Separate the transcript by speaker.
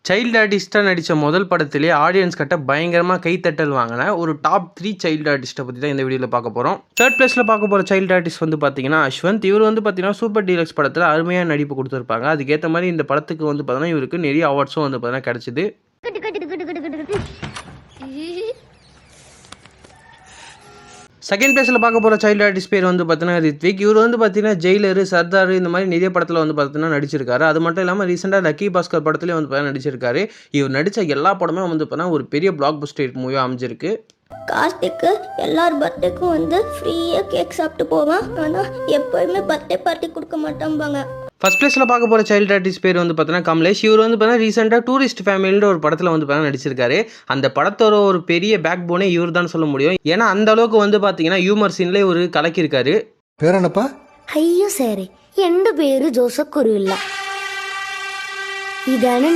Speaker 1: Child ஆர்டிஸ்ட்டாக நடித்த முதல் படத்திலே ஆடியன்ஸ் கிட்ட பயங்கரமாக கைத்தட்டல் வாங்கின ஒரு டாப் 3 சைல்டு ஆர்டிஸ்ட்டை பற்றி தான் இந்த வீடியோவில் பார்க்க போகிறோம். தேர்ட் பிளேஸில் பார்க்க போகிற சைல்டு ஆர்டிஸ்ட் வந்து பார்த்தீங்கன்னா அஸ்வந்த். இவர் வந்து பார்த்தீங்கன்னா சூப்பர் டீலக்ஸ் படத்தில் அருமையாக நடிப்பு கொடுத்துருப்பாங்க. அதுக்கேற்ற மாதிரி இந்த படத்துக்கு வந்து பார்த்தீங்கன்னா இவருக்கு நிறைய அவார்ட்ஸும் வந்து பார்த்தீங்கன்னா கிடச்சிது. செகண்ட் பிளேஸில் பார்க்க போகிற சைல்டு ஆர்டிஸ்ட் பேர் வந்து பார்த்தீங்கன்னா ரித்விக். இவர் வந்து பார்த்தீங்கன்னா ஜெயிலரு, சர்தார் இந்த மாதிரி நிறைய படத்தில் வந்து பார்த்தீங்கன்னா நடிச்சிருக்காரு. அது மட்டும் இல்லாமல் ரீசெண்டாக லக்கி பாஸ்கர் படத்துலேயே வந்து பார்த்தீங்கன்னா நடிச்சிருக்காரு. இவர் நடித்த எல்லா படமே வந்து பார்த்தீங்கன்னா ஒரு பெரிய பிளாக் பஸ்டர் மூவியாக அமைஞ்சிருக்கு.
Speaker 2: கார்த்திக்கு எல்லார் பர்த்டேக்கும் வந்து ஃப்ரீயாக கேக் சாப்பிட்டு போவேன். ஆனால் எப்போயுமே பர்த்டே பார்ட்டி கொடுக்க மாட்டேன்பாங்க.
Speaker 1: ஃபர்ஸ்ட் பிளேஸில் பார்க்க போகிற சைல்டு ஆர்டிஸ்ட் பேர் வந்து பார்த்தீங்கன்னா கமலேஷ். இவர் வந்து பார்த்தீங்கன்னா ரீசெண்டாக டூரிஸ்ட் ஃபேமிலின்ற ஒரு படத்தில் வந்து பார்த்தீங்கன்னா நடிச்சிருக்காரு. அந்த படத்தோட ஒரு பெரிய பேக் போனே இவர் தான் சொல்ல முடியும். ஏன்னா அந்த அளவுக்கு வந்து பார்த்தீங்கன்னா ஹியூமர் சீன்ல ஒரு கலக்கியிருக்காரு.
Speaker 3: பேர் என்னப்பா?
Speaker 2: ஐயோ சரி, எந்த பேரு ஜோசப் குருவில்ல. இதான